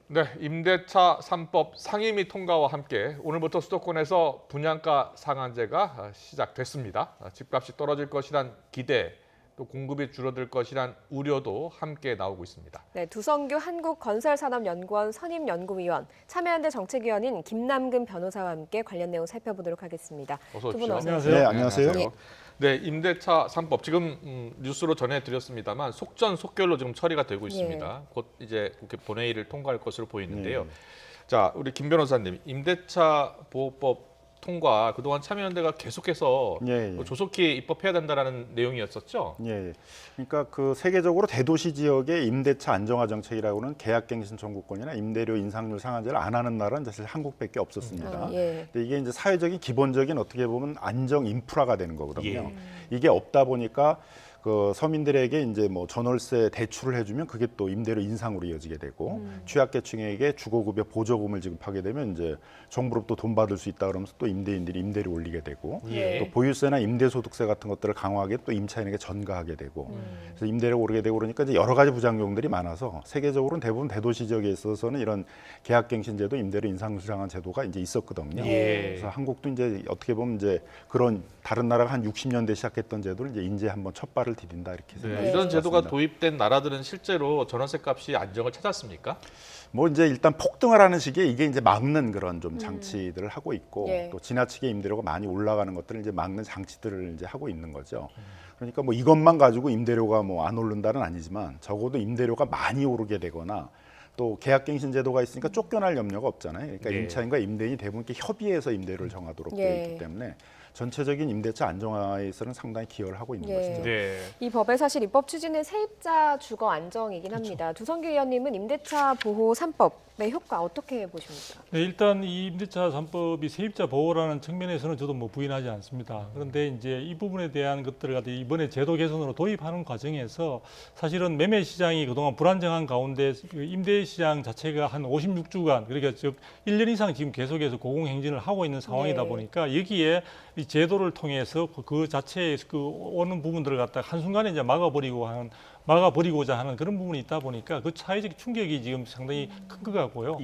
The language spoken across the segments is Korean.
네, 임대차 3법 상임위 통과와 함께 오늘부터 수도권에서 분양가 상한제가 시작됐습니다. 집값이 떨어질 것이란 기대, 또 공급이 줄어들 것이란 우려도 함께 나오고 있습니다. 네, 두성규 한국건설산업연구원 선임연구위원, 참여연대 정책위원인 김남근 변호사와 함께 관련 내용 살펴보도록 하겠습니다. 어서 두 분 오십시오. 어서 안녕하세요. 오세요. 네, 안녕하세요. 예. 네, 임대차 3법 지금 뉴스로 전해드렸습니다만 속전속결로 지금 처리가 되고 있습니다. 곧 이제 국회 본회의를 통과할 것으로 보이는데요. 자, 우리 김 변호사님, 임대차 보호법 통과 그동안 참여연대가 계속해서 조속히 입법해야 된다라는 내용이었었죠. 예. 그러니까 그 세계적으로 대도시 지역의 임대차 안정화 정책이라고는 계약갱신 청구권이나 임대료 인상률 상한제를 안 하는 나라는 사실 한국밖에 없었습니다. 근데 이게 이제 사회적인 기본적인 어떻게 보면 안정 인프라가 되는 거거든요. 이게 없다 보니까 그 서민들에게 이제 뭐 전월세 대출을 해주면 그게 또 임대료 인상으로 이어지게 되고 취약계층에게 주거급여 보조금을 지급하게 되면 이제 정부로부터 돈 받을 수 있다 그러면서 또 임대인들이 임대료 올리게 되고 또 보유세나 임대소득세 같은 것들을 강화하게 또 임차인에게 전가하게 되고 그래서 임대료가 오르게 되고 그러니까 이제 여러 가지 부작용들이 많아서 세계적으로는 대부분 대도시 지역에 있어서는 이런 계약갱신제도 임대료 인상률 상한 제도가 이제 있었거든요. 그래서 한국도 이제 어떻게 보면 이제 그런 다른 나라가 한 60년대 시작했던 제도를 이제 한번 첫 발을 디딘다 이렇게 생각합니다. 이런 제도가 도입된 나라들은 실제로 전월세 값이 안정을 찾았습니까? 뭐 이제 일단 폭등을 하는 시기에 이게 이제 막는 그런 좀 장치들을 하고 있고 또 지나치게 임대료가 많이 올라가는 것들을 이제 막는 장치들을 이제 하고 있는 거죠. 그러니까 뭐 이것만 가지고 임대료가 뭐 안 오른다는 아니지만 적어도 임대료가 많이 오르게 되거나 또 계약갱신 제도가 있으니까 쫓겨날 염려가 없잖아요. 그러니까 임차인과 임대인이 대부분 이렇게 협의해서 임대료를 정하도록 되어 있기 때문에 전체적인 임대차 안정화에서는 상당히 기여를 하고 있는 것이죠. 이 법의 사실 입법 추진은 세입자 주거 안정이긴 합니다. 두성규 의원님은 임대차 보호 3법의 효과 어떻게 보십니까? 네, 일단 이 임대차 3법이 세입자 보호라는 측면에서는 저도 뭐 부인하지 않습니다. 그런데 이제 이 부분에 대한 것들을 갖다 이번에 제도 개선으로 도입하는 과정에서 사실은 매매 시장이 그동안 불안정한 가운데 임대 시장 자체가 한 56주간 그러니까 즉 1년 이상 지금 계속해서 고공행진을 하고 있는 상황이다 보니까 여기에 이 제도를 통해서 그 자체에 그 오는 부분들을 갖다 한순간에 이제 막아버리고자 하는 그런 부분이 있다 보니까 그 사회적 충격이 지금 상당히 큰 것 같고요.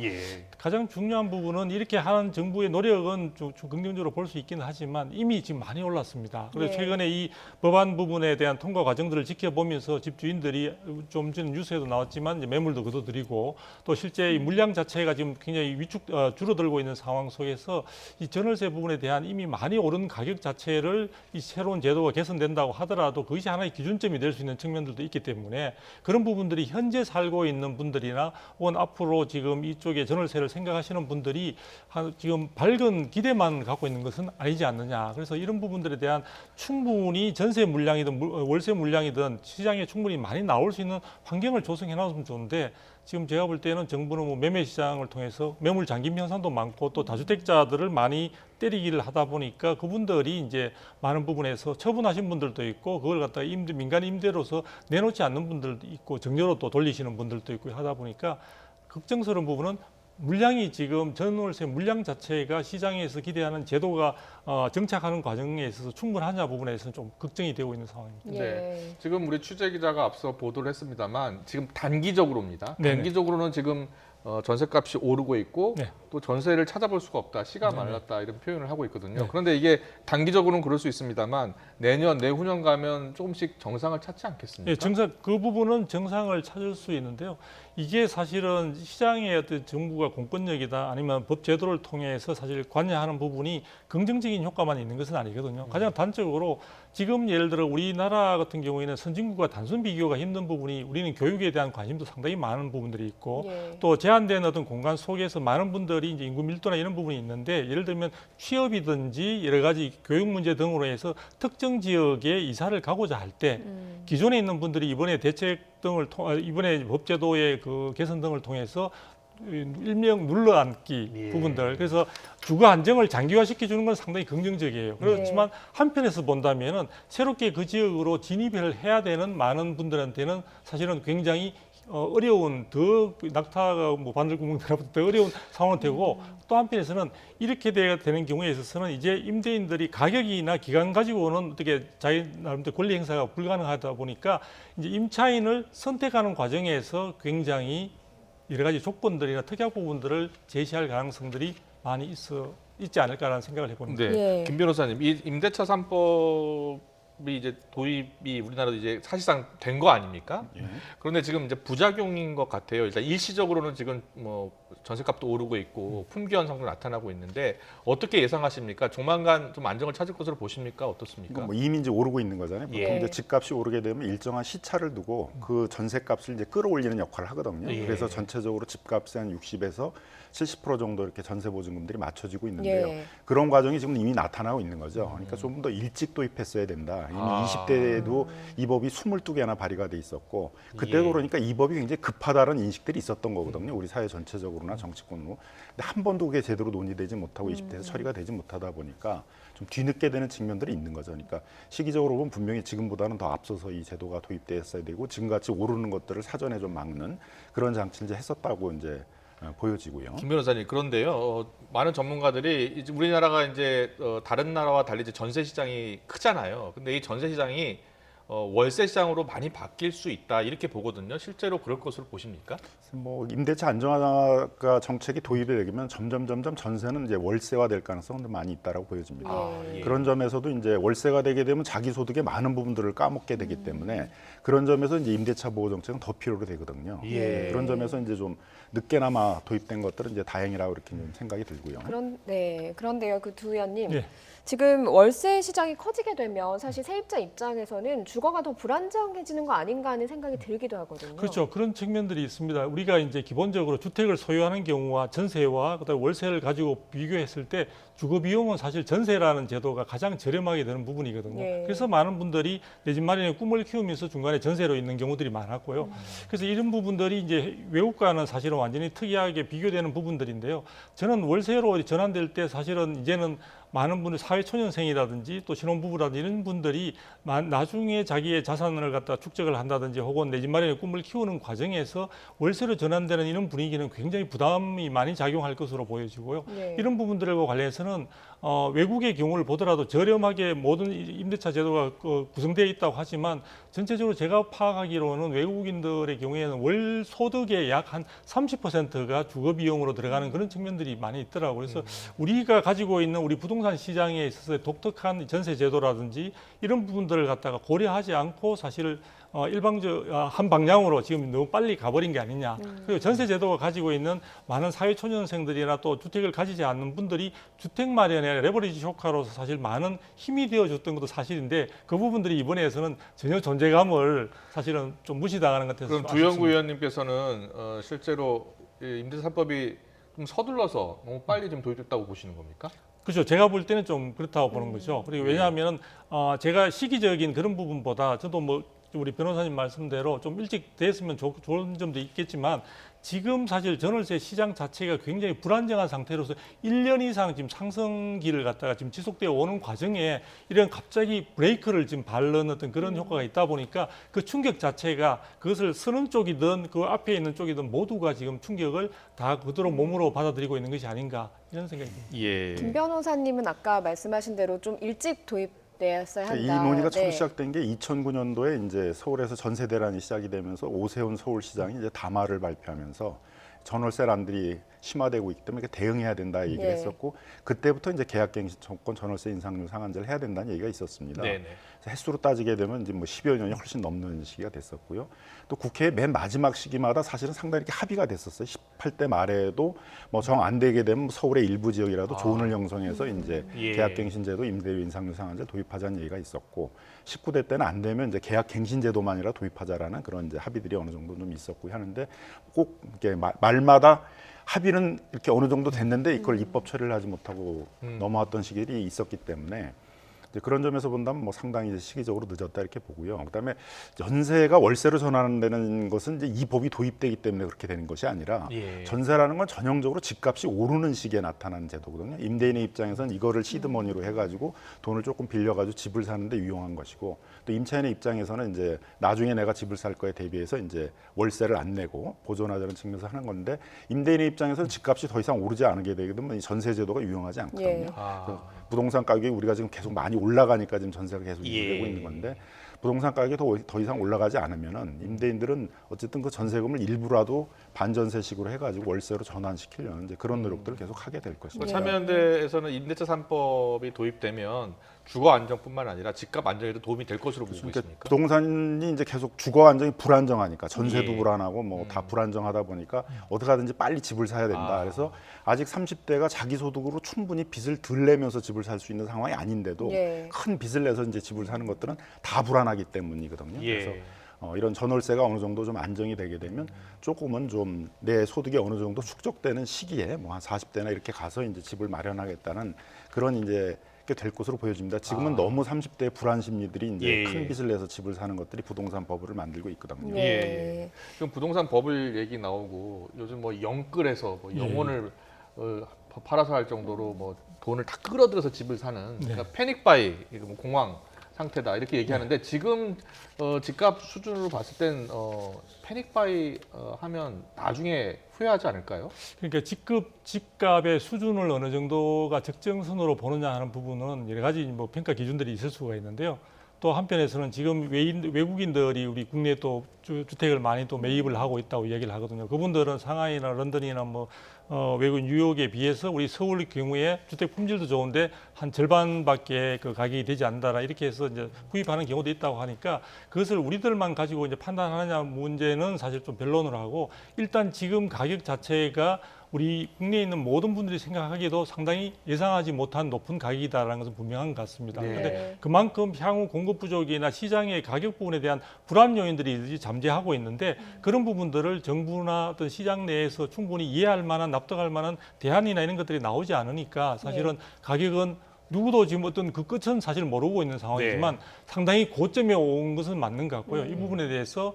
가장 중요한 부분은 이렇게 하는 정부의 노력은 좀 긍정적으로 볼 수 있기는 하지만 이미 지금 많이 올랐습니다. 그래서 최근에 이 법안 부분에 대한 통과 과정들을 지켜보면서 집주인들이 좀 전에 뉴스에도 나왔지만 이제 매물도 거둬들이고 또 실제 이 물량 자체가 지금 굉장히 줄어들고 있는 상황 속에서 이 전월세 부분에 대한 이미 많이 오른 가격 자체를 이 새로운 제도가 개선된다고 하더라도 그것이 하나의 기준점이 될 수 있는 측면들도 있기 때문에 그런 부분들이 현재 살고 있는 분들이나 혹은 앞으로 지금 이쪽에 전월세를 생각하시는 분들이 지금 밝은 기대만 갖고 있는 것은 아니지 않느냐. 그래서 이런 부분들에 대한 충분히 전세 물량이든 월세 물량이든 시장에 충분히 많이 나올 수 있는 환경을 조성해 놨으면 좋은데 지금 제가 볼 때는 정부는 뭐 매매 시장을 통해서 매물 잠김 현상도 많고 또 다주택자들을 많이 때리기를 하다 보니까 그분들이 이제 많은 부분에서 처분하신 분들도 있고 그걸 갖다가 민간 임대로서 내놓지 않는 분들도 있고 정려로 또 돌리시는 분들도 있고 하다 보니까 걱정스러운 부분은 물량이 지금 전월세 물량 자체가 시장에서 기대하는 제도가 정착하는 과정에 있어서 충분하냐 부분에 있어서는 좀 걱정이 되고 있는 상황입니다. 지금 우리 취재 기자가 앞서 보도를 했습니다만 지금 단기적으로입니다. 단기적으로는 지금 전세값이 오르고 있고 또 전세를 찾아볼 수가 없다, 시가 말랐다 이런 표현을 하고 있거든요. 그런데 이게 단기적으로는 그럴 수 있습니다만 내년, 내후년 가면 조금씩 정상을 찾지 않겠습니까? 그 부분은 정상을 찾을 수 있는데요. 이게 사실은 시장의 어떤 정부가 공권력이다 아니면 법 제도를 통해서 사실 관여하는 부분이 긍정적인 효과만 있는 것은 아니거든요. 가장 단적으로 지금 예를 들어 우리나라 같은 경우에는 선진국과 단순 비교가 힘든 부분이 우리는 교육에 대한 관심도 상당히 많은 부분들이 있고 또 제한된 어떤 공간 속에서 많은 분들이 이제 인구 밀도나 이런 부분이 있는데 예를 들면 취업이든지 여러 가지 교육 문제 등으로 해서 특정 지역에 이사를 가고자 할 때 기존에 있는 분들이 이번에 이번에 법제도의 그 개선 등을 통해서 일명 눌러앉기 부분들 그래서 주거 안정을 장기화시켜 주는 건 상당히 긍정적이에요. 그렇지만 한편에서 본다면은 새롭게 그 지역으로 진입을 해야 되는 많은 분들한테는 사실은 굉장히 어려운 더 낙타가 뭐 바늘구멍보다 더 어려운 상황이 되고 또 한편에서는 이렇게 되는 경우에 있어서는 이제 임대인들이 가격이나 기간 가지고는 어떻게 자기 나름대로 권리 행사가 불가능하다 보니까 이제 임차인을 선택하는 과정에서 굉장히 여러 가지 조건들이나 특약 부분들을 제시할 가능성들이 많이 있지 않을까라는 생각을 해봅니다. 네, 예. 김 변호사님, 이 임대차 3법이 이제 도입이 우리나라도 이제 사실상 된 거 아닙니까? 예. 그런데 지금 이제 부작용인 것 같아요. 일단 일시적으로는 지금 뭐 전세값도 오르고 있고 품귀 현상도 나타나고 있는데 어떻게 예상하십니까? 조만간 좀 안정을 찾을 것으로 보십니까? 어떻습니까? 이건 뭐 이미 이제 오르고 있는 거잖아요. 보통 예. 이제 집값이 오르게 되면 일정한 시차를 두고 그 전세값을 이제 끌어올리는 역할을 하거든요. 예. 그래서 전체적으로 집값이 한 60에서 70% 정도 이렇게 전세 보증금들이 맞춰지고 있는데요. 예. 그런 과정이 지금 이미 나타나고 있는 거죠. 그러니까 좀 더 일찍 도입했어야 된다. 이미 20대에도 이 법이 22개나 발의가 돼 있었고 그때도 예. 그러니까 이 법이 굉장히 급하다는 인식들이 있었던 거거든요. 우리 사회 전체적으로나 정치권으로. 근데 한 번도 그게 제대로 논의되지 못하고 20대에서 처리가 되지 못하다 보니까 좀 뒤늦게 되는 측면들이 있는 거죠. 그러니까 시기적으로 보면 분명히 지금보다는 더 앞서서 이 제도가 도입되었어야 되고 지금같이 오르는 것들을 사전에 좀 막는 그런 장치를 이제 했었다고 이제 보여지고요. 김 변호사님, 그런데요, 많은 전문가들이 이제 우리나라가 이제 다른 나라와 달리 이제 전세 시장이 크잖아요. 근데 이 전세 시장이 월세 시장으로 많이 바뀔 수 있다 이렇게 보거든요. 실제로 그럴 것으로 보십니까? 뭐 임대차 안정화가 정책이 도입이 되면 점점 전세는 이제 월세화 될 가능성도 많이 있다라고 보여집니다. 예. 그런 점에서도 이제 월세가 되게 되면 자기 소득의 많은 부분들을 까먹게 되기 때문에 그런 점에서 이제 임대차 보호 정책은 더 필요로 되거든요. 예. 그런 점에서 이제 좀 늦게나마 도입된 것들은 이제 다행이라고 이렇게 좀 생각이 들고요. 그런데요, 그 두 의원님. 예. 지금 월세 시장이 커지게 되면 사실 세입자 입장에서는 주거가 더 불안정해지는 거 아닌가 하는 생각이 들기도 하거든요. 그렇죠. 그런 측면들이 있습니다. 우리가 이제 기본적으로 주택을 소유하는 경우와 전세와 그다음에 월세를 가지고 비교했을 때 주거 비용은 사실 전세라는 제도가 가장 저렴하게 되는 부분이거든요. 예. 그래서 많은 분들이 내 집 마련의 꿈을 키우면서 중간에 전세로 있는 경우들이 많았고요. 그래서 이런 부분들이 이제 외국과는 사실은 완전히 특이하게 비교되는 부분들인데요. 저는 월세로 전환될 때 사실은 이제는 많은 분들 사회초년생이라든지 또 신혼부부라든지 이런 분들이 나중에 자기의 자산을 갖다 축적을 한다든지 혹은 내 집 마련의 꿈을 키우는 과정에서 월세로 전환되는 이런 분위기는 굉장히 부담이 많이 작용할 것으로 보여지고요. 네. 이런 부분들과 관련해서는 외국의 경우를 보더라도 저렴하게 모든 임대차 제도가 구성되어 있다고 하지만 전체적으로 제가 파악하기로는 외국인들의 경우에는 월 소득의 약 한 30%가 주거 비용으로 들어가는 그런 측면들이 많이 있더라고요. 그래서 우리가 가지고 있는 우리 부동산 시장에 있어서 독특한 전세 제도라든지 이런 부분들을 갖다가 고려하지 않고 사실 한 방향으로 지금 너무 빨리 가버린 게 아니냐. 그리고 전세 제도가 가지고 있는 많은 사회초년생들이나 또 주택을 가지지 않는 분들이 주택 마련의 레버리지 효과로서 사실 많은 힘이 되어줬던 것도 사실인데 그 부분들이 이번에서는 전혀 존재감을 사실은 좀 무시당하는 것 같아서 그럼 좀 아쉽습니다. 두영구 의원님께서는 실제로 이 임대차 3법이 좀 서둘러서 너무 빨리 좀 도입됐다고 보시는 겁니까? 그렇죠. 제가 볼 때는 좀 그렇다고 보는 거죠. 그리고 왜냐하면 제가 시기적인 그런 부분보다 저도 뭐 우리 변호사님 말씀대로 좀 일찍 됐으면 좋은 점도 있겠지만 지금 사실 전월세 시장 자체가 굉장히 불안정한 상태로서 1년 이상 지금 상승기를 갖다가 지금 지속되어 오는 과정에 이런 갑자기 브레이크를 지금 밟는 어떤 그런 효과가 있다 보니까 그 충격 자체가 그것을 쓰는 쪽이든 그 앞에 있는 쪽이든 모두가 지금 충격을 다 그대로 몸으로 받아들이고 있는 것이 아닌가 이런 생각이 듭니다. 예. 김 변호사님은 아까 말씀하신 대로 좀 일찍 도입되었어야 한다. 이 논의가 처음 네. 시작된 게 2009년도에 이제 서울에서 전세 대란이 시작이 되면서 오세훈 서울시장이 이제 담화를 발표하면서 전월세란들이 심화되고 있기 때문에 대응해야 된다 얘기를 예. 했었고 그때부터 이제 계약갱신청권 전월세 인상률 상한제를 해야 된다는 얘기가 있었습니다. 네네. 횟수로 따지게 되면 이제 뭐 10여 년이 훨씬 넘는 시기가 됐었고요. 또 국회 맨 마지막 시기마다 사실은 상당히 이렇게 합의가 됐었어요. 18대 말에도 뭐 정 안 되게 되면 서울의 일부 지역이라도 조언을 형성해서 이제 예. 계약갱신제도 임대료 인상률 상한제 도입하자는 얘기가 있었고 19대 때는 안 되면 이제 계약갱신제도만이라 도입하자라는 그런 이제 합의들이 어느 정도 좀 있었고 하는데 꼭 이렇게 말마다 합의는 이렇게 어느 정도 됐는데 이걸 입법 처리를 하지 못하고 넘어왔던 시기들이 있었기 때문에 이제 그런 점에서 본다면 뭐 상당히 이제 시기적으로 늦었다 이렇게 보고요. 그다음에 전세가 월세로 전환되는 것은 이제 이 법이 도입되기 때문에 그렇게 되는 것이 아니라 예. 전세라는 건 전형적으로 집값이 오르는 시기에 나타나는 제도거든요. 임대인의 입장에서는 이거를 시드머니로 해가지고 돈을 조금 빌려가지고 집을 사는데 유용한 것이고 또 임차인의 입장에서는 이제 나중에 내가 집을 살 거에 대비해서 이제 월세를 안 내고 보존하자는 측면에서 하는 건데 임대인의 입장에서는 집값이 더 이상 오르지 않게 되게 되면 이 전세 제도가 유용하지 않거든요. 예. 그래서 부동산 가격이 우리가 지금 계속 많이 올라가니까 지금 전세가 계속 유지되고 있는 건데 부동산 가격이 더 이상 올라가지 않으면은 임대인들은 어쨌든 그 전세금을 일부라도 반전세식으로 해가지고 월세로 전환시키려는 이제 그런 노력들을 계속 하게 될 것입니다. 참여연대에서는 임대차 3법이 도입되면 주거 안정뿐만 아니라 집값 안정에도 도움이 될 것으로 보고 그러니까 있습니까? 부동산이 이제 계속 주거 안정이 불안정하니까 전세도 예. 불안하고 뭐 다 불안정하다 보니까 어떻게 하든지 빨리 집을 사야 된다. 그래서 아직 30대가 자기 소득으로 충분히 빚을 덜 내면서 집을 살 수 있는 상황이 아닌데도 큰 빚을 내서 이제 집을 사는 것들은 다 불안하기 때문이거든요. 예. 그래서 이런 전월세가 어느 정도 좀 안정이 되게 되면 조금은 좀 내 소득이 어느 정도 축적되는 시기에 뭐 한 40대나 이렇게 가서 이제 집을 마련하겠다는 그런 이제 될 것으로 보여집니다. 지금은 너무 30대의 불안 심리들이 이제 큰 빚을 내서 집을 사는 것들이 부동산 법을 만들고 있거든요. 예. 지금 부동산 법을 얘기 나오고 요즘 뭐 영끌에서 뭐 영혼을 팔아서 할 정도로 뭐 돈을 다 끌어들여서 집을 사는 그러니까 패닉바이, 뭐 공황 상태다 이렇게 얘기하는데 지금 집값 수준으로 봤을 땐 패닉바이 하면 나중에 후회하지 않을까요? 그러니까 집값의 수준을 어느 정도가 적정선으로 보느냐 하는 부분은 여러 가지 뭐 평가 기준들이 있을 수가 있는데요. 또 한편에서는 지금 외국인들이 우리 국내에 또 주택을 많이 또 매입을 하고 있다고 얘기를 하거든요. 그분들은 상하이나 런던이나 뭐 외국 뉴욕에 비해서 우리 서울 경우에 주택 품질도 좋은데 한 절반밖에 그 가격이 되지 않는다 이렇게 해서 이제 구입하는 경우도 있다고 하니까 그것을 우리들만 가지고 이제 판단하느냐 문제는 사실 좀 변론을 하고 일단 지금 가격 자체가 우리 국내에 있는 모든 분들이 생각하기에도 상당히 예상하지 못한 높은 가격이다라는 것은 분명한 것 같습니다. 그런데 그만큼 향후 공급 부족이나 시장의 가격 부분에 대한 불안 요인들이 잠재하고 있는데 그런 부분들을 정부나 어떤 시장 내에서 충분히 이해할 만한 납득할 만한 대안이나 이런 것들이 나오지 않으니까 사실은 가격은 누구도 지금 어떤 그 끝은 사실 모르고 있는 상황이지만 상당히 고점에 온 것은 맞는 것 같고요. 이 부분에 대해서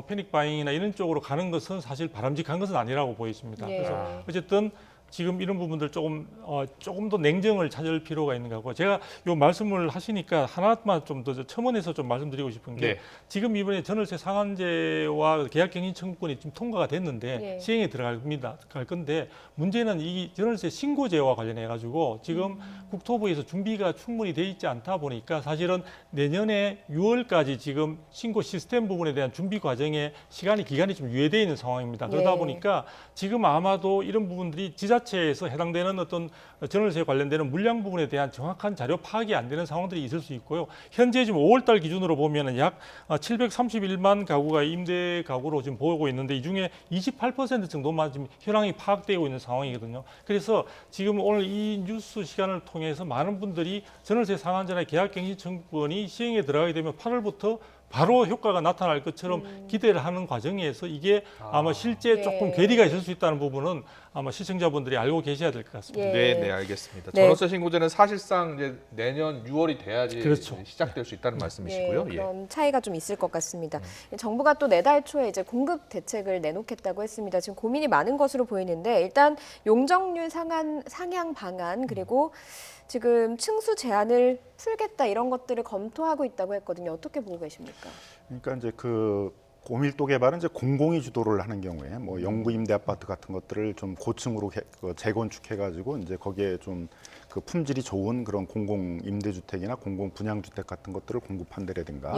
패닉 바잉이나 이런 쪽으로 가는 것은 사실 바람직한 것은 아니라고 보여집니다. 그래서 어쨌든 지금 이런 부분들 조금 더 냉정을 찾을 필요가 있는 거고 제가 요 말씀을 하시니까 하나만 좀 더 첨언해서 좀 말씀드리고 싶은 게 지금 이번에 전월세 상한제와 계약갱신 청구권이 좀 통과가 됐는데 시행에 들어갈 건데 문제는 이 전월세 신고제와 관련해 가지고 지금 국토부에서 준비가 충분히 돼 있지 않다 보니까 사실은 내년에 6월까지 지금 신고 시스템 부분에 대한 준비 과정에 기간이 좀 유예되어 있는 상황입니다. 그러다 보니까 지금 아마도 이런 부분들이 지자체에서 해당되는 어떤 전월세 관련되는 물량 부분에 대한 정확한 자료 파악이 안 되는 상황들이 있을 수 있고요. 현재 지금 5월달 기준으로 보면은 약 731만 가구가 임대 가구로 지금 보고 있는데 이 중에 28% 정도만 지금 현황이 파악되고 있는 상황이거든요. 그래서 지금 오늘 이 뉴스 시간을 통해서 많은 분들이 전월세 상한제나 계약갱신 청구권이 시행에 들어가게 되면 8월부터 바로 효과가 나타날 것처럼 기대를 하는 과정에서 이게 아마 실제 조금 괴리가 있을 수 있다는 부분은 아마 시청자분들이 알고 계셔야 될 것 같습니다. 네, 알겠습니다. 전월세 신고제는 사실상 이제 내년 6월이 돼야지 시작될 수 있다는 말씀이시고요. 그런 차이가 좀 있을 것 같습니다. 정부가 또 내달 초에 이제 공급 대책을 내놓겠다고 했습니다. 지금 고민이 많은 것으로 보이는데 일단 용적률 상향 방안 그리고 지금 층수 제한을 풀겠다 이런 것들을 검토하고 있다고 했거든요. 어떻게 보고 계십니까? 그러니까 이제 그 고밀도 개발은 이제 공공이 주도를 하는 경우에 뭐 영구 임대 아파트 같은 것들을 좀 고층으로 재건축해가지고 이제 거기에 좀 그 품질이 좋은 그런 공공 임대주택이나 공공 분양주택 같은 것들을 공급한다라든가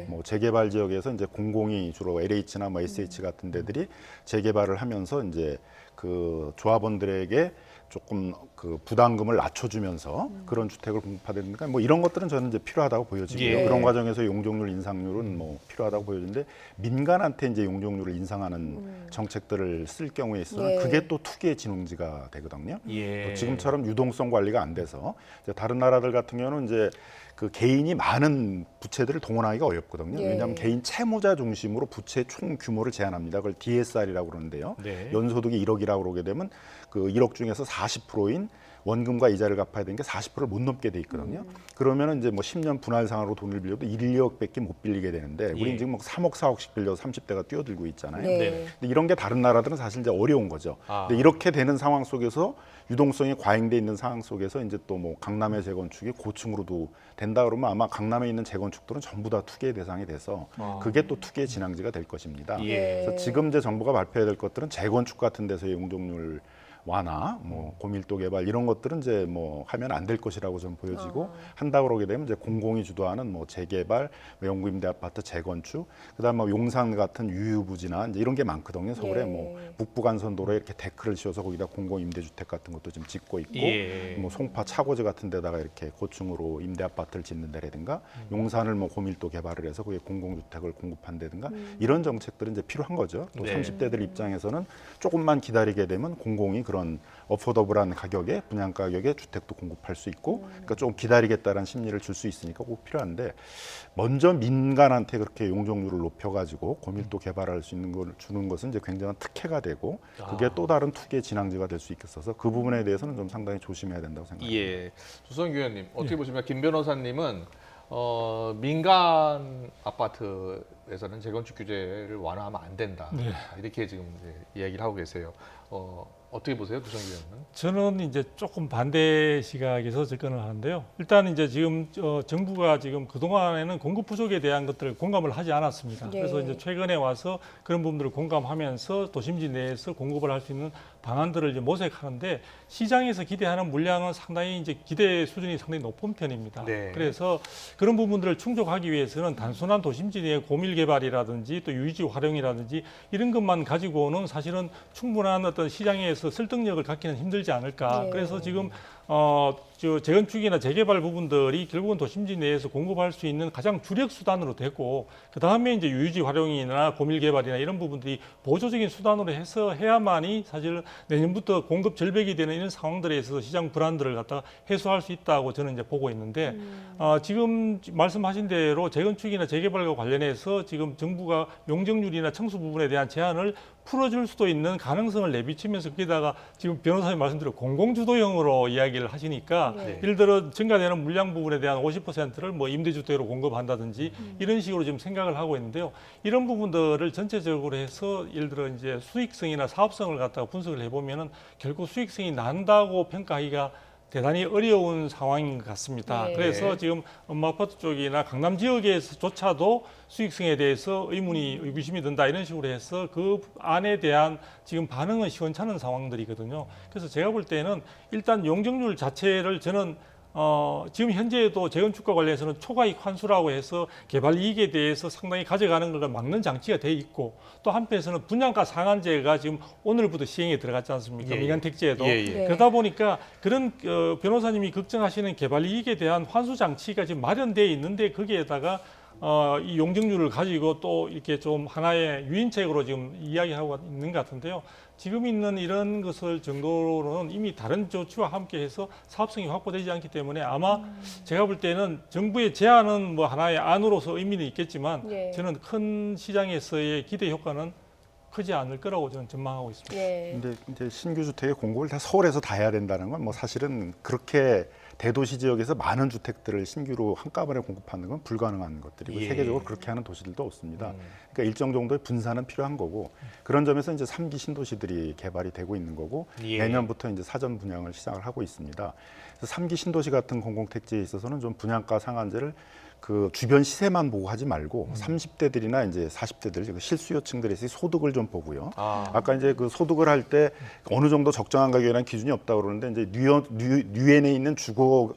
뭐 재개발 지역에서 이제 공공이 주로 LH나 뭐 SH 같은 데들이 재개발을 하면서 이제 그 조합원들에게 조금 그 부담금을 낮춰주면서 그런 주택을 공급하다든가 뭐 이런 것들은 저는 이제 필요하다고 보여지고요. 그런 과정에서 용적률 인상률은 뭐 필요하다고 보여지는데 민간한테 이제 용적률을 인상하는 정책들을 쓸 경우에 있어서는 그게 또 투기의 진흥지가 되거든요. 지금처럼 유동성 관리가 안 돼서 이제 다른 나라들 같은 경우는 이제 그 개인이 많은 부채들을 동원하기가 어렵거든요. 왜냐하면 개인 채무자 중심으로 부채 총 규모를 제한합니다. 그걸 DSR이라고 그러는데요. 연소득이 1억이라고 그러게 되면 그 1억 중에서 40%인 원금과 이자를 갚아야 되는 게 40%를 못 넘게 돼 있거든요. 그러면은 이제 뭐 10년 분할상으로 돈을 빌려도 1억밖에 못 빌리게 되는데 우리는 지금 뭐 3억, 4억씩 빌려서 30대가 뛰어들고 있잖아요. 근데 이런 게 다른 나라들은 사실 이제 어려운 거죠. 근데 이렇게 되는 상황 속에서 유동성이 과잉돼 있는 상황 속에서 이제 또 뭐 강남의 재건축이 고층으로도 된다 그러면 아마 강남에 있는 재건축들은 전부 다 투기의 대상이 돼서 그게 또 투기의 진앙지가 될 것입니다. 그래서 지금 이제 정부가 발표해야 될 것들은 재건축 같은 데서의 용적률 완화, 뭐 고밀도 개발 이런 것들은 이제 뭐 하면 안 될 것이라고 좀 보여지고 한다고 그러게 되면 이제 공공이 주도하는 뭐 재개발, 영구임대 아파트 재건축, 그다음 뭐 용산 같은 유휴부지나 이제 이런 게 많거든요. 서울에 예. 뭐 북부간선도로에 이렇게 데크를 씌워서 거기다 공공임대주택 같은 것도 지금 짓고 있고, 예. 뭐 송파 차고지 같은 데다가 이렇게 고층으로 임대 아파트를 짓는 데라든가, 용산을 뭐 고밀도 개발을 해서 그게 공공주택을 공급한다든가 이런 정책들은 이제 필요한 거죠. 또 네. 30대들 입장에서는 조금만 기다리게 되면 공공이 그런 어포더블한 가격에 분양 가격에 주택도 공급할 수 있고, 그러니까 좀 기다리겠다라는 심리를 줄 수 있으니까 꼭 필요한데, 먼저 민간한테 그렇게 용적률을 높여가지고 고밀도 개발할 수 있는 걸 주는 것은 이제 굉장한 특혜가 되고, 그게 또 다른 투기의 진앙지가 될 수 있어서 그 부분에 대해서는 좀 상당히 조심해야 된다고 생각합니다. 예. 조성규 의원님 어떻게 보시면 김 변호사님은 민간 아파트에서는 재건축 규제를 완화하면 안 된다. 네. 이렇게 지금 이제 이야기를 하고 계세요. 어떻게 보세요, 조성규 의원님은? 저는 이제 조금 반대 시각에서 접근을 하는데요. 일단 이제 지금 정부가 지금 그동안에는 공급 부족에 대한 것들을 공감을 하지 않았습니다. 예. 그래서 이제 최근에 와서 그런 부분들을 공감하면서 도심지 내에서 공급을 할 수 있는 방안들을 이제 모색하는데, 시장에서 기대하는 물량은 상당히 이제 기대 수준이 상당히 높은 편입니다. 네. 그래서 그런 부분들을 충족하기 위해서는 단순한 도심지 내의 고밀 개발이라든지 또 유지 활용이라든지 이런 것만 가지고는 사실은 충분한 어떤 시장에서 설득력을 갖기는 힘들지 않을까. 네. 그래서 지금 재건축이나 재개발 부분들이 결국은 도심지 내에서 공급할 수 있는 가장 주력 수단으로 되고, 그 다음에 이제 유지 활용이나 고밀 개발이나 이런 부분들이 보조적인 수단으로 해서 해야만이 사실 내년부터 공급 절벽이 되는 이런 상황들에 있어서 시장 불안들을 갖다가 해소할 수 있다고 저는 이제 보고 있는데, 지금 말씀하신 대로 재건축이나 재개발과 관련해서 지금 정부가 용적률이나 청수 부분에 대한 제한을 풀어줄 수도 있는 가능성을 내비치면서, 거기다가 지금 변호사님 말씀대로 공공주도형으로 이야기를 하시니까, 네. 예를 들어 증가되는 물량 부분에 대한 50%를 뭐 임대주택으로 공급한다든지 이런 식으로 지금 생각을 하고 있는데요. 이런 부분들을 전체적으로 해서 예를 들어 이제 수익성이나 사업성을 갖다가 분석을 해보면은 결국 수익성이 난다고 평가하기가 대단히 어려운 상황인 것 같습니다. 네. 그래서 지금 엄마아파트 쪽이나 강남 지역에서조차도 수익성에 대해서 의구심이 든다 이런 식으로 해서 그 안에 대한 지금 반응은 시원찮은 상황들이거든요. 그래서 제가 볼 때는 일단 용적률 자체를 저는 지금 현재도 재건축과 관련해서는 초과이익 환수라고 해서 개발 이익에 대해서 상당히 가져가는 걸 막는 장치가 돼 있고, 또 한편에서는 분양가 상한제가 지금 오늘부터 시행에 들어갔지 않습니까? 예, 민간 택지에도. 예, 예. 그러다 보니까 그런 변호사님이 걱정하시는 개발 이익에 대한 환수 장치가 지금 마련되어 있는데, 거기에다가 이 용적률을 가지고 또 이렇게 좀 하나의 유인책으로 지금 이야기하고 있는 것 같은데요. 지금 있는 이런 것을 정도로는 이미 다른 조치와 함께해서 사업성이 확보되지 않기 때문에 아마 제가 볼 때는 정부의 제안은 뭐 하나의 안으로서 의미는 있겠지만, 예. 저는 큰 시장에서의 기대 효과는 크지 않을 거라고 저는 전망하고 있습니다. 예. 근데 이제 신규 주택의 공급을 다 서울에서 다 해야 된다는 건 뭐 사실은 그렇게 대도시 지역에서 많은 주택들을 신규로 한꺼번에 공급하는 건 불가능한 것들이고, 예. 세계적으로 그렇게 하는 도시들도 없습니다. 그러니까 일정 정도의 분산은 필요한 거고, 그런 점에서 이제 3기 신도시들이 개발이 되고 있는 거고, 예. 내년부터 이제 사전 분양을 시작을 하고 있습니다. 그래서 3기 신도시 같은 공공택지에 있어서는 좀 분양가 상한제를 그 주변 시세만 보고 하지 말고 30대들이나 이제 40대들 실수요층들에서 소득을 좀 보고요. 아까 이제 그 소득을 할 때 어느 정도 적정한 가격이라는 기준이 없다고 그러는데, 이제 유엔에 있는 주거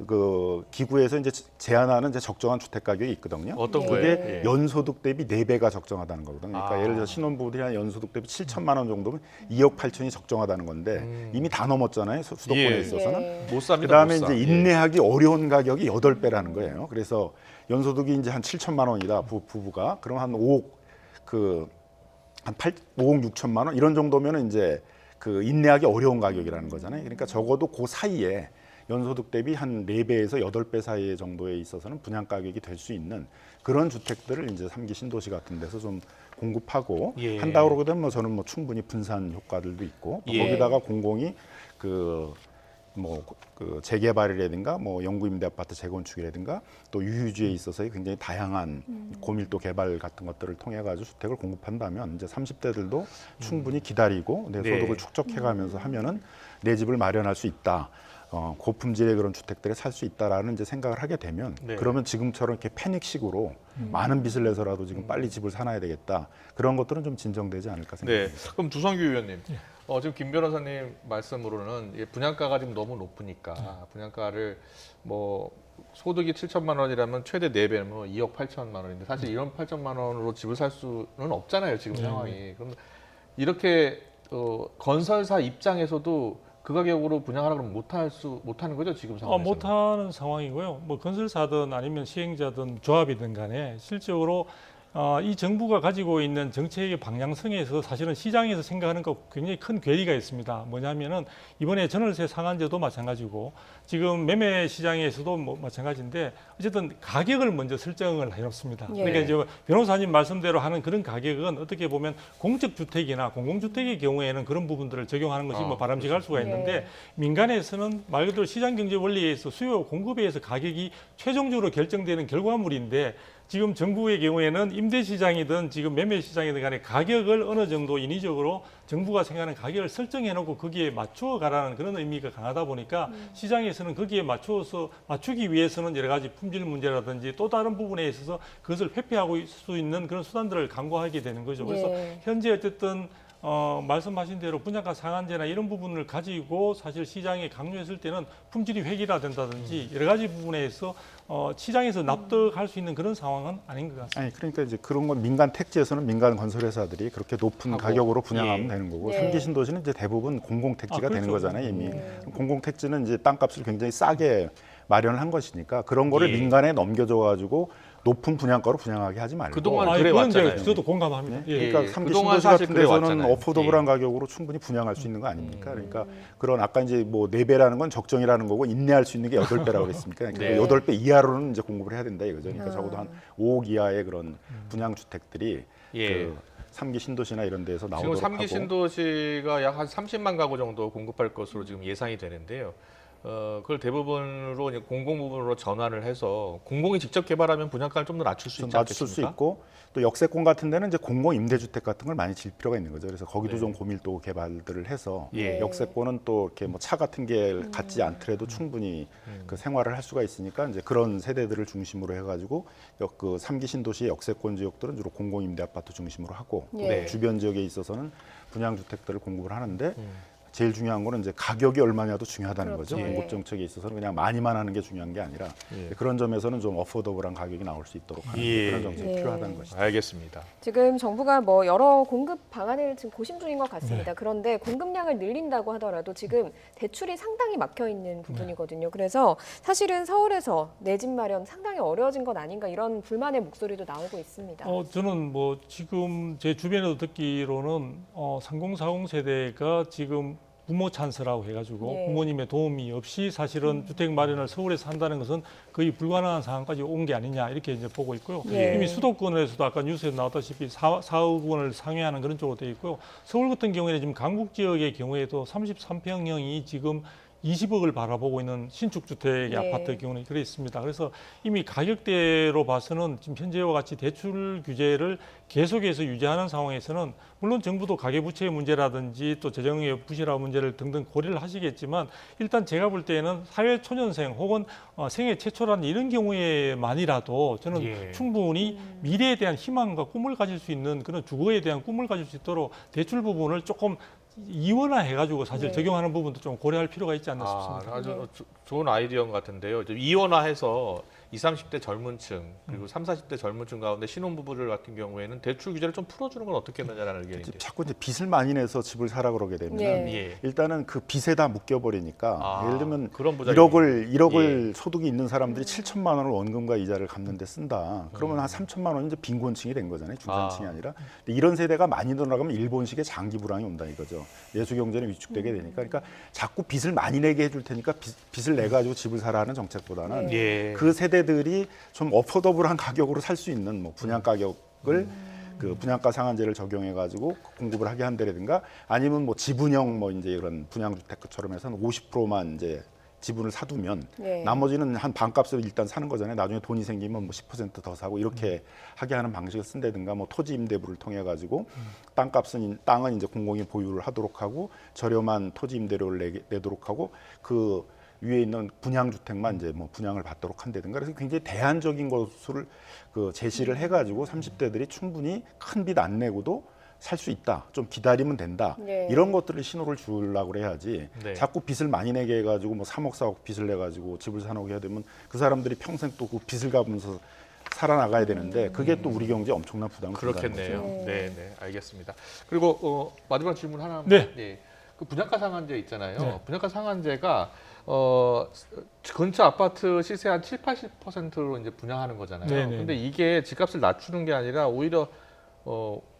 그 기구에서 이제 제한하는 이제 적정한 주택 가격이 있거든요. 어떤 예. 거예요? 그게 예. 연소득 대비 4배가 적정하다는 거거든요. 그러니까 예를 들어 신혼부부들이 한 연소득 대비 7천만 원 정도면 2억 8천이 적정하다는 건데 이미 다 넘었잖아요. 수도권에 예. 있어서는. 예. 못 삽니다. 그다음에 못 사. 이제 인내하기 어려운 가격이 8배라는 거예요. 그래서 연소득이 이제 한 7천만 원이다 부부가. 그럼 한 5억 한 5억 6천만 원 이런 정도면은 이제 그 인내하기 어려운 가격이라는 거잖아요. 그러니까 적어도 그 사이에 연소득 대비 한 4배에서 8배 사이 정도에 있어서는 분양 가격이 될 수 있는 그런 주택들을 이제 3기 신도시 같은 데서 좀 공급하고 예. 한다고 그러고 되면 저는 뭐 충분히 분산 효과들도 있고, 또 예. 거기다가 공공이 그 재개발이라든가 뭐 영구임대 아파트 재건축이라든가 또 유휴지에 있어서의 굉장히 다양한 고밀도 개발 같은 것들을 통해 가지고 주택을 공급한다면 이제 30대들도 충분히 기다리고 내 네. 소득을 축적해가면서 하면은 내 집을 마련할 수 있다. 고품질의 그런 주택들에 살 수 있다라는 이제 생각을 하게 되면, 네. 그러면 지금처럼 이렇게 패닉식으로 많은 빚을 내서라도 지금 빨리 집을 사놔야 되겠다, 그런 것들은 좀 진정되지 않을까 네. 생각합니다. 그럼 조성규 의원님, 지금 김 변호사님 말씀으로는 분양가가 지금 너무 높으니까 분양가를 뭐 소득이 7천만 원이라면 최대 4배면 2억 8천만 원인데 사실 2억 8천만 원으로 집을 살 수는 없잖아요, 지금 상황이. 그럼 이렇게 건설사 입장에서도 그 가격으로 분양하라 그러면 못하는 거죠, 지금 상황에서? 못하는 상황이고요. 뭐 건설사든 아니면 시행자든 조합이든 간에 실적으로 이 정부가 가지고 있는 정책의 방향성에서 사실은 시장에서 생각하는 것 굉장히 큰 괴리가 있습니다. 뭐냐면은 이번에 전월세 상한제도 마찬가지고 지금 매매 시장에서도 뭐 마찬가지인데 어쨌든 가격을 먼저 설정을 해놓습니다. 예. 그러니까 이제 변호사님 말씀대로 하는 그런 가격은 어떻게 보면 공적 주택이나 공공주택의 경우에는 그런 부분들을 적용하는 것이 뭐 바람직할 수가 있는데 예. 민간에서는 말 그대로 시장 경제 원리에 의해서 수요 공급에 의해서 가격이 최종적으로 결정되는 결과물인데 지금 정부의 경우에는 임대 시장이든 지금 매매 시장이든 간에 가격을 어느 정도 인위적으로 정부가 생각하는 가격을 설정해 놓고 거기에 맞추어 가라는 그런 의미가 강하다 보니까 시장에서는 거기에 맞추어서 맞추기 위해서는 여러 가지 품질 문제라든지 또 다른 부분에 있어서 그것을 회피하고 있을 수 있는 그런 수단들을 강구하게 되는 거죠. 그래서 현재 어쨌든 말씀하신 대로 분양가 상한제나 이런 부분을 가지고 사실 시장에 강요했을 때는 품질이 획일화 된다든지 여러 가지 부분에서 시장에서 납득할 수 있는 그런 상황은 아닌 것 같습니다. 아니 그러니까 이제 그런 건 민간 택지에서는 민간 건설회사들이 그렇게 높은 가격으로 분양하면 되는 거고 삼기 신도시는 이제 대부분 공공 택지가 그렇죠. 되는 거잖아요 이미. 공공 택지는 이제 땅값을 굉장히 싸게 마련을 한 것이니까 그런 거를 민간에 넘겨줘 가지고 높은 분양가로 분양하게 하지 말고. 그동안 그래 그건 왔잖아요. 저도 공감합니다. 그러니까 삼기 그동안 신도시 사실 같은 그래 데서는 왔잖아요. 어포더블한 가격으로 충분히 분양할 수 있는 거 아닙니까? 그러니까 그런 아까 이제 뭐 4배라는 건 적정이라는 거고 인내할 수 있는 게 8배라고 그랬습니까? 그러니까 8배 이하로는 이제 공급을 해야 된다 이거죠. 그러니까 적어도 한 5억 이하의 그런 분양 주택들이 그 3기 신도시나 이런 데에서 나오도록 지금 3기 하고. 신도시가 약 한 30만 가구 정도 공급할 것으로 지금 예상이 되는데요. 그걸 대부분으로 이제 공공 부분으로 전환을 해서 공공이 직접 개발하면 분양가를 좀 더 낮출 수 있지 낮출 수 않겠습니까? 있고 또 역세권 같은 데는 이제 공공 임대주택 같은 걸 많이 질 필요가 있는 거죠. 그래서 거기도 좀 고밀도 개발들을 해서 역세권은 또 이렇게 뭐 차 같은 게 갖지 않더라도 충분히 그 생활을 할 수가 있으니까 이제 그런 세대들을 중심으로 해가지고 그 3기 신도시 역세권 지역들은 주로 공공 임대 아파트 중심으로 하고 또 주변 지역에 있어서는 분양 주택들을 공급을 하는데. 제일 중요한 거는 이제 가격이 얼마냐도 중요하다는 거죠. 공급 정책에 있어서는 그냥 많이만 하는 게 중요한 게 아니라 그런 점에서는 좀 어포더블한 가격이 나올 수 있도록 하는 그런 정책이 필요하다는 것이죠. 알겠습니다. 지금 정부가 뭐 여러 공급 방안을 지금 고심 중인 것 같습니다. 그런데 공급량을 늘린다고 하더라도 지금 대출이 상당히 막혀 있는 부분이거든요. 그래서 사실은 서울에서 내 집 마련 상당히 어려워진 것 아닌가 이런 불만의 목소리도 나오고 있습니다. 저는 뭐 지금 제 주변에도 듣기로는 3040 세대가 지금 부모 찬스라고 해가지고 부모님의 도움이 없이 사실은 주택 마련을 서울에서 한다는 것은 거의 불가능한 상황까지 온 게 아니냐 이렇게 이제 보고 있고요. 이미 수도권에서도 아까 뉴스에 나왔다시피 4억 원을 상회하는 그런 쪽으로 되어 있고요. 서울 같은 경우에는 지금 강북 지역의 경우에도 33평형이 지금 20억을 바라보고 있는 신축 주택의 아파트 경우는 그래 있습니다. 그래서 이미 가격대로 봐서는 지금 현재와 같이 대출 규제를 계속해서 유지하는 상황에서는 물론 정부도 가계부채의 문제라든지 또 재정의 부실화 문제를 등등 고려를 하시겠지만 일단 제가 볼 때는 사회 초년생 혹은 생애 최초라는 이런 경우에만이라도 저는 충분히 미래에 대한 희망과 꿈을 가질 수 있는 그런 주거에 대한 꿈을 가질 수 있도록 대출 부분을 조금 이원화해가지고 사실 적용하는 부분도 좀 고려할 필요가 있지 않나 싶습니다. 아주 좋은 아이디어 같은데요. 이원화해서 20, 30대 젊은층 그리고 30, 40대 젊은층 가운데 신혼부부들 같은 경우에는 대출 규제를 좀 풀어주는 건 어떻겠느냐는 의견인데. 자꾸 이제 빚을 많이 내서 집을 사라 그러게 되면 일단은 그 빚에 다 묶여버리니까 예를 들면 1억을 소득이 있는 사람들이 7천만 원을 원금과 이자를 갚는 데 쓴다. 그러면 한 3천만 원이 이제 빈곤층이 된 거잖아요. 중산층이 아니라. 근데 이런 세대가 많이 늘어나가면 일본식의 장기 불황이 온다 이거죠. 내수 경제는 위축되게 되니까. 그러니까 자꾸 빚을 많이 내게 해줄 테니까 빚을 내 가지고 집을 사라 하는 정책보다는 그 세대들이 좀 어포더블한 가격으로 살 수 있는 뭐 분양 가격을 그 분양가 상한제를 적용해 가지고 공급을 하게 한다든가 아니면 뭐 지분형 뭐 이제 이런 분양주택처럼 해서 50%만 이제 지분을 사두면 나머지는 한 반값으로 일단 사는 거잖아요. 나중에 돈이 생기면 뭐 10% 더 사고 이렇게 하게 하는 방식을 쓴다든가 뭐 토지 임대부를 통해 가지고 땅은 이제 공공이 보유를 하도록 하고 저렴한 토지 임대료를 내도록 하고 그 위에 있는 분양주택만 이제 뭐 분양을 받도록 한다든가 그래서 굉장히 대안적인 것을 그 제시를 해가지고 30대들이 충분히 큰 빚 안 내고도 살 수 있다, 좀 기다리면 된다, 네. 이런 것들을 신호를 주려고 해야지. 네. 자꾸 빚을 많이 내게 해가지고 뭐 3억 4억 빚을 내가지고 집을 사놓게 해야 되면 그 사람들이 평생 또 그 빚을 갚으면서 살아나가야 되는데 그게 또 우리 경제에 엄청난 부담을 준다는 그렇겠네요. 거죠. 네, 네, 알겠습니다. 그리고 마지막 질문 하나만. 네. 예. 그 분양가 상한제 있잖아요. 네. 분양가 상한제가 근처 아파트 시세 한 7, 80%로 이제 분양하는 거잖아요. 네, 네. 근데 이게 집값을 낮추는 게 아니라 오히려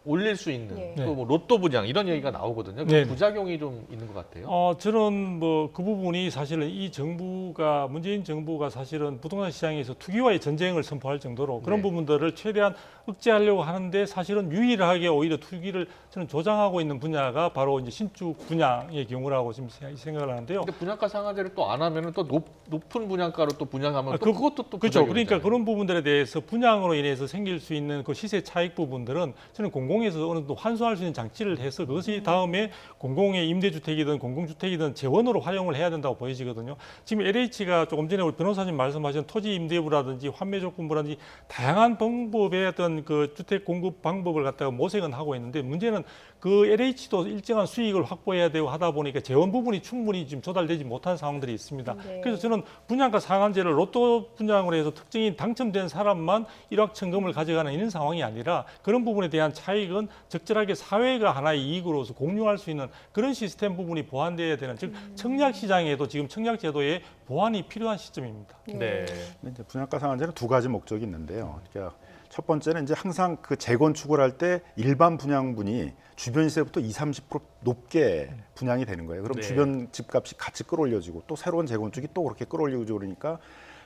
올릴 수 있는 네. 또 뭐 로또 분양 이런 얘기가 나오거든요. 그 네. 부작용이 좀 있는 것 같아요. 저는 뭐 그 부분이 사실은 이 정부가 문재인 정부가 사실은 부동산 시장에서 투기와의 전쟁을 선포할 정도로 그런 네. 부분들을 최대한 억제하려고 하는데 사실은 유일하게 오히려 투기를 저는 조장하고 있는 분야가 바로 이제 신축 분양의 경우라고 지금 생각을 하는데요. 근데 분양가 상한제를 또 안 하면은 또 높은 분양가로 또 분양하면 또 그것도 또 그렇죠. 부작용이잖아요. 그러니까 그런 부분들에 대해서 분양으로 인해서 생길 수 있는 그 시세 차익 부분들은 저는 공공에서 어느 정도 환수할 수 있는 장치를 해서 그것이 다음에 공공의 임대주택이든 공공주택이든 재원으로 활용을 해야 된다고 보여지거든요. 지금 LH가 조금 전에 우리 변호사님 말씀하신 토지 임대부라든지 환매 조건부라든지 다양한 방법의 어떤 그 주택 공급 방법을 갖다가 모색은 하고 있는데 문제는 그 LH도 일정한 수익을 확보해야 되고 하다 보니까 재원 부분이 충분히 지금 조달되지 못한 상황들이 있습니다. 네. 그래서 저는 분양가 상한제를 로또 분양으로 해서 특정인 당첨된 사람만 일확천금을 가져가는 이런 상황이 아니라 그런 부분에 대한 차익은 적절하게 사회가 하나의 이익으로서 공유할 수 있는 그런 시스템 부분이 보완돼야 되는 즉 청약 시장에도 지금 청약 제도의 보완이 필요한 시점입니다. 네. 근데 이제 분양가 상한제는 두 가지 목적이 있는데요. 그러니까 첫 번째는 이제 항상 그 재건축을 할 때 일반 분양분이 주변 시세부터 20-30% 높게 분양이 되는 거예요. 그럼 네. 주변 집값이 같이 끌어올려지고 또 새로운 재건축이 또 그렇게 끌어올리고 그러니까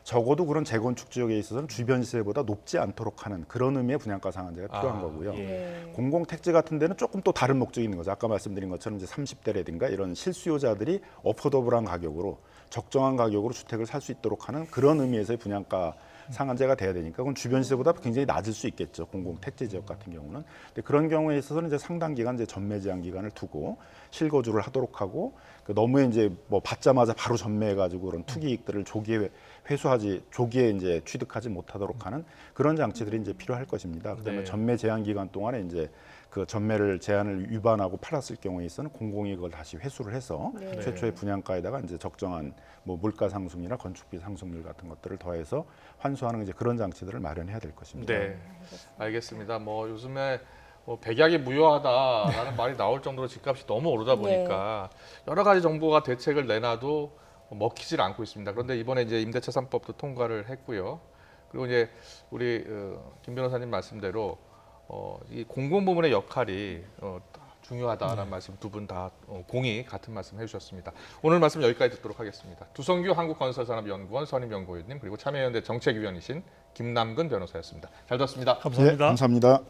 적어도 그런 재건축 지역에 있어서는 주변 시세보다 높지 않도록 하는 그런 의미의 분양가 상한제가 필요한 거고요. 예. 네. 공공택지 같은 데는 조금 또 다른 목적이 있는 거죠. 아까 말씀드린 것처럼 이제 30대라든가 이런 실수요자들이 어포더블한 가격으로 적정한 가격으로 주택을 살 수 있도록 하는 그런 의미에서의 분양가 상한제가 돼야 되니까 그건 주변 시세보다 굉장히 낮을 수 있겠죠. 공공택지 지역 같은 경우는. 근데 그런 경우에 있어서는 이제 상당 기간 이제 전매 제한 기간을 두고 실거주를 하도록 하고 너무 이제 뭐 받자마자 바로 전매해가지고 그런 투기 이익들을 조기에 이제 취득하지 못하도록 하는 그런 장치들이 이제 필요할 것입니다. 그다음에 네. 전매 제한 기간 동안에 이제 그 전매를 제한을 위반하고 팔았을 경우에 있어서는 공공이 그걸 다시 회수를 해서 네. 최초의 분양가에다가 이제 적정한 뭐 물가 상승이나 건축비 상승률 같은 것들을 더해서 환수하는 이제 그런 장치들을 마련해야 될 것입니다. 네, 알겠습니다. 뭐 요즘에 백약이 무효하다라는 말이 나올 정도로 집값이 너무 오르다 보니까 여러 가지 정부가 대책을 내놔도 먹히질 않고 있습니다. 그런데 이번에 이제 임대차 3법도 통과를 했고요. 그리고 이제 우리 김 변호사님 말씀대로 이 공공부문의 역할이 중요하다라는 말씀 두 분 다 공히 같은 말씀 해주셨습니다. 오늘 말씀 여기까지 듣도록 하겠습니다. 두성규 한국건설산업연구원 선임연구위원님 그리고 참여연대 정책위원이신 김남근 변호사였습니다. 잘 들었습니다. 감사합니다. 네, 감사합니다.